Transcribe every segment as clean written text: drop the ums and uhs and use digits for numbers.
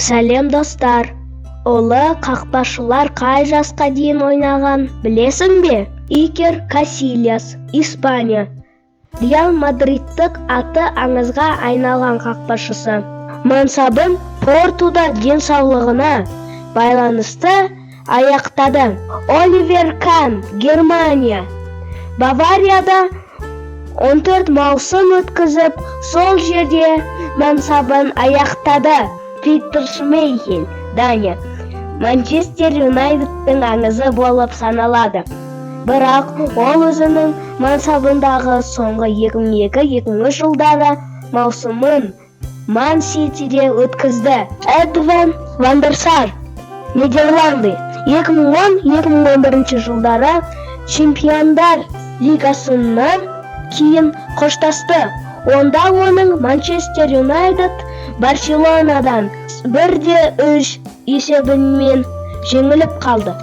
Сәлем достар. Олы қақпашылар қай жасқа дейін ойнаған, білесің бе? Икер Касильяс, Испания. Реал Мадридтік аты аңызға айналған қақпашысы. Мансабын Портуда денсаулығына байланысты аяқтады. Оливер Кан, Германия. Баварияда 14 маусым өткізіп, сол жерде мансабын аяқтады. Питер Шмейхель, Дания. Манчестер Юнайтедтің аңызы болып саналады. Бірақ ол өзінің мансабындағы соңғы 2002-2003 жылдары маусымын Ман Ситиде өткізді. Эдвин ван дер Сар, Нидерланды. 2010-2011 жылдары Чемпиондар лигасынан кейін қоштасты. Онда оның Манчестер Юнайтед Барселонадан 1-3 есебімен жеңіліп қалды.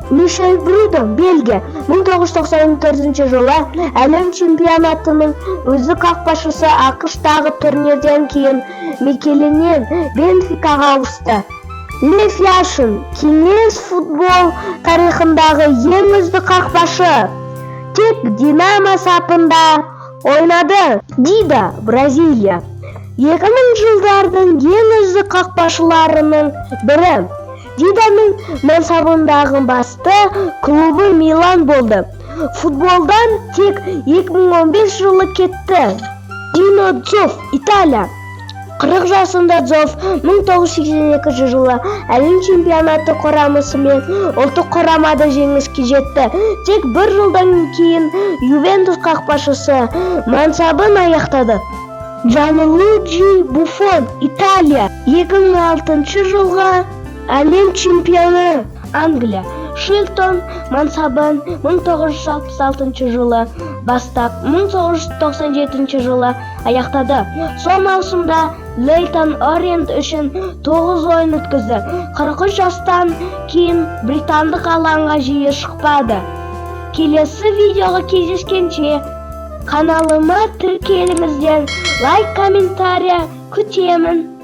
Мишель Брюдо, Бельгия. 1994 жылы әлем чемпионатының үздік қақпашысы ақш-тағы турнирден кейін Микеленен Бенфикаға ауысты. Лев Яшин, кеңес футбол тарихындағы ең үздік қақпашы. Тек Динамо сапында ойнады. Дида, Бразилия. 2000 жылдардың ең үздік қақпашыларының бірі. Диданың мансабындағы басты клубы Милан болды. Футболдан тек 2015 жылы кетті. Дино Дзофф, Италия. 40 жасында Дзофф 1982 жылы әлем чемпионаты құрамасымен ұлттық құрамада жеңіске жетті. Тек бір жылдан кейін Ювентус қақпашысы мансабын аяқтады. Джанлуиджи Буффон, Италия. 2006 жылға әлем чемпионы Англия. Шилтон мансабын 1966 жылы бастап 1997 жылы аяқтады. Сол маусымда Лейтон Ориент үшін 9 ойын өткізді. 43 жастан кейін британдық алаңға жиі шықпады. Келесі видеоға кездескенше каналыма тіркеліңіздер, лайк, комментария күтемін.